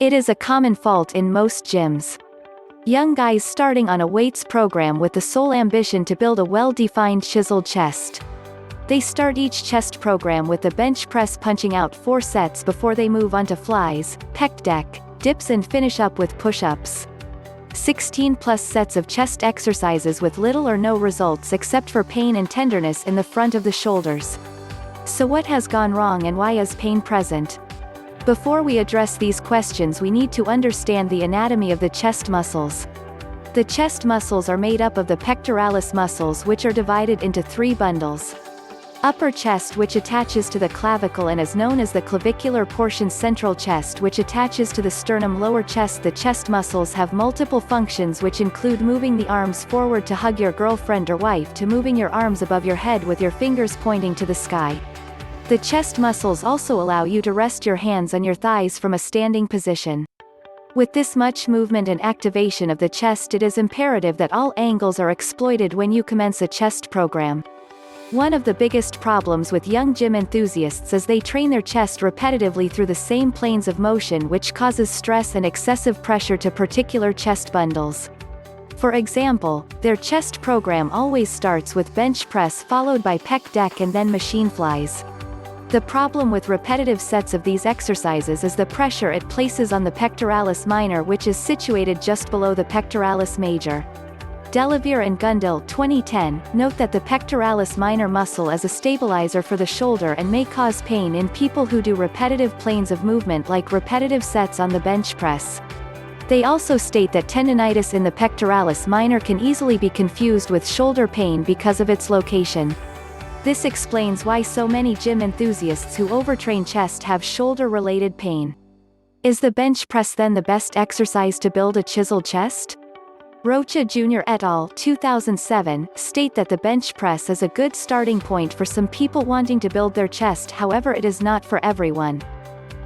It is a common fault in most gyms. Young guys starting on a weights program with the sole ambition to build a well-defined chiseled chest. They start each chest program with the bench press, punching out 4 sets before they move on to flies, pec deck, dips, and finish up with push-ups. 16+ sets of chest exercises with little or no results except for pain and tenderness in the front of the shoulders. So what has gone wrong and why is pain present? Before we address these questions, we need to understand the anatomy of the chest muscles. The chest muscles are made up of the pectoralis muscles, which are divided into 3 bundles. Upper chest, which attaches to the clavicle and is known as the clavicular portion. Central chest, which attaches to the sternum. Lower chest. The chest muscles have multiple functions, which include moving the arms forward to hug your girlfriend or wife, to moving your arms above your head with your fingers pointing to the sky. The chest muscles also allow you to rest your hands on your thighs from a standing position. With this much movement and activation of the chest, it is imperative that all angles are exploited when you commence a chest program. One of the biggest problems with young gym enthusiasts is they train their chest repetitively through the same planes of motion, which causes stress and excessive pressure to particular chest bundles. For example, their chest program always starts with bench press followed by pec deck and then machine flies. The problem with repetitive sets of these exercises is the pressure it places on the pectoralis minor, which is situated just below the pectoralis major. Delavere and Gundil 2010 note that the pectoralis minor muscle is a stabilizer for the shoulder and may cause pain in people who do repetitive planes of movement like repetitive sets on the bench press. They also state that tendinitis in the pectoralis minor can easily be confused with shoulder pain because of its location. This explains why so many gym enthusiasts who overtrain chest have shoulder-related pain. Is the bench press then the best exercise to build a chiseled chest? Rocha Jr. et al. 2007 state that the bench press is a good starting point for some people wanting to build their chest, however it is not for everyone.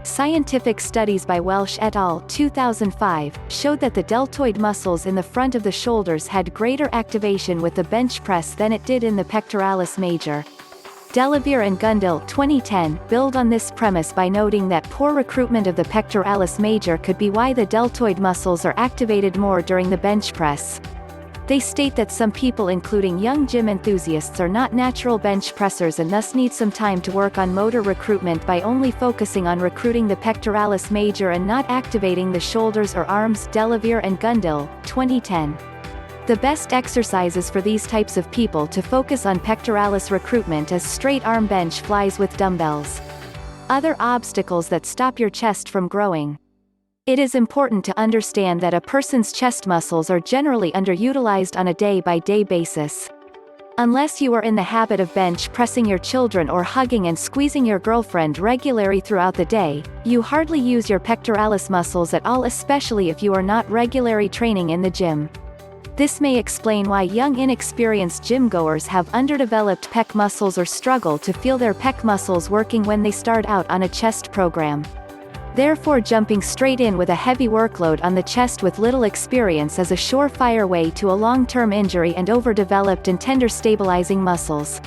Scientific studies by Welsh et al. 2005 showed that the deltoid muscles in the front of the shoulders had greater activation with the bench press than it did in the pectoralis major. Delavere and Gundil 2010 build on this premise by noting that poor recruitment of the pectoralis major could be why the deltoid muscles are activated more during the bench press. They state that some people, including young gym enthusiasts, are not natural bench pressers and thus need some time to work on motor recruitment by only focusing on recruiting the pectoralis major and not activating the shoulders or arms. Delavere and Gundil 2010. The best exercises for these types of people to focus on pectoralis recruitment is straight arm bench flies with dumbbells. Other obstacles that stop your chest from growing. It is important to understand that a person's chest muscles are generally underutilized on a day-by-day basis. Unless you are in the habit of bench pressing your children or hugging and squeezing your girlfriend regularly throughout the day, you hardly use your pectoralis muscles at all, especially if you are not regularly training in the gym. This may explain why young inexperienced gym-goers have underdeveloped pec muscles or struggle to feel their pec muscles working when they start out on a chest program. Therefore, jumping straight in with a heavy workload on the chest with little experience is a surefire way to a long-term injury and overdeveloped and tender stabilizing muscles.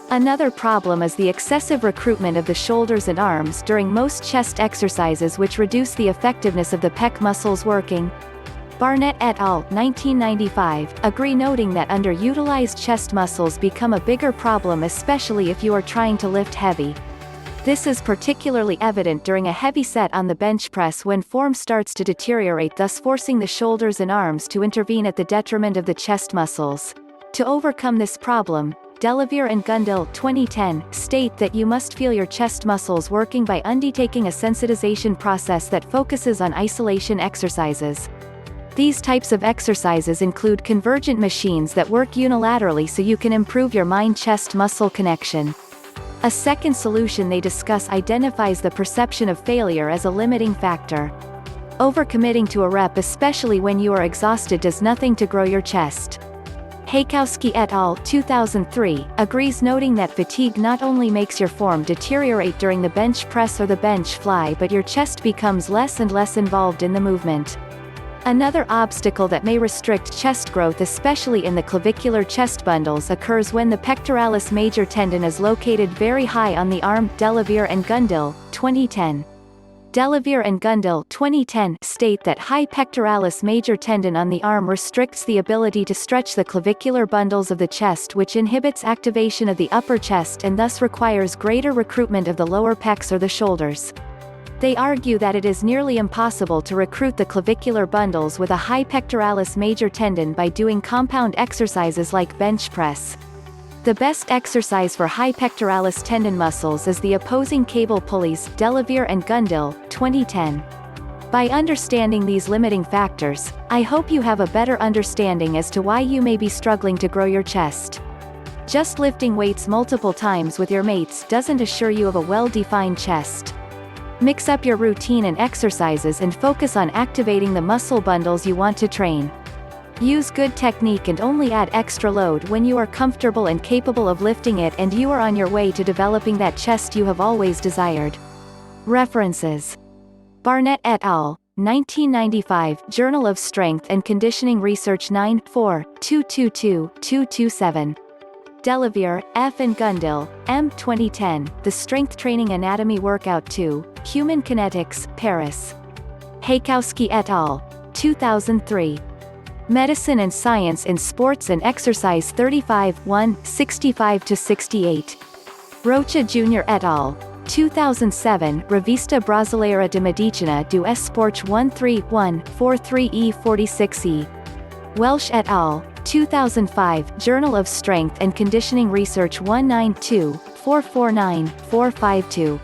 Another problem is the excessive recruitment of the shoulders and arms during most chest exercises, which reduce the effectiveness of the pec muscles working. Barnett et al. 1995 agree, noting that underutilized chest muscles become a bigger problem, especially if you are trying to lift heavy. This is particularly evident during a heavy set on the bench press when form starts to deteriorate, thus forcing the shoulders and arms to intervene at the detriment of the chest muscles. To overcome this problem, Delavere and Gundil 2010 state that you must feel your chest muscles working by undertaking a sensitization process that focuses on isolation exercises. These types of exercises include convergent machines that work unilaterally so you can improve your mind-chest muscle connection. A second solution they discuss identifies the perception of failure as a limiting factor. Overcommitting to a rep, especially when you are exhausted, does nothing to grow your chest. Haykowski et al. 2003 agrees, noting that fatigue not only makes your form deteriorate during the bench press or the bench fly, but your chest becomes less and less involved in the movement. Another obstacle that may restrict chest growth, especially in the clavicular chest bundles, occurs when the pectoralis major tendon is located very high on the arm. Delavere and Gundil 2010. Delavere and Gundel 2010 state that high pectoralis major tendon on the arm restricts the ability to stretch the clavicular bundles of the chest, which inhibits activation of the upper chest and thus requires greater recruitment of the lower pecs or the shoulders. They argue that it is nearly impossible to recruit the clavicular bundles with a high pectoralis major tendon by doing compound exercises like bench press. The best exercise for high pectoralis tendon muscles is the opposing cable pulleys, Delavere and Gundel, 2010. By understanding these limiting factors, I hope you have a better understanding as to why you may be struggling to grow your chest. Just lifting weights multiple times with your mates doesn't assure you of a well-defined chest. Mix up your routine and exercises and focus on activating the muscle bundles you want to train. Use good technique and only add extra load when you are comfortable and capable of lifting it, and you are on your way to developing that chest you have always desired. References: Barnett et al., 1995, Journal of Strength and Conditioning Research 9 4, 222-227. Delavere, F. and Gundel, M. 2010, The Strength Training Anatomy Workout 2, Human Kinetics, Paris. Heikowski et al., 2003. Medicine and Science in Sports and Exercise 35 1, 65-68. Rocha Jr. et al., 2007, Revista Brasileira de Medicina do Esporte 13 43E46E. Welsh et al., 2005, Journal of Strength and Conditioning Research 192-449-452.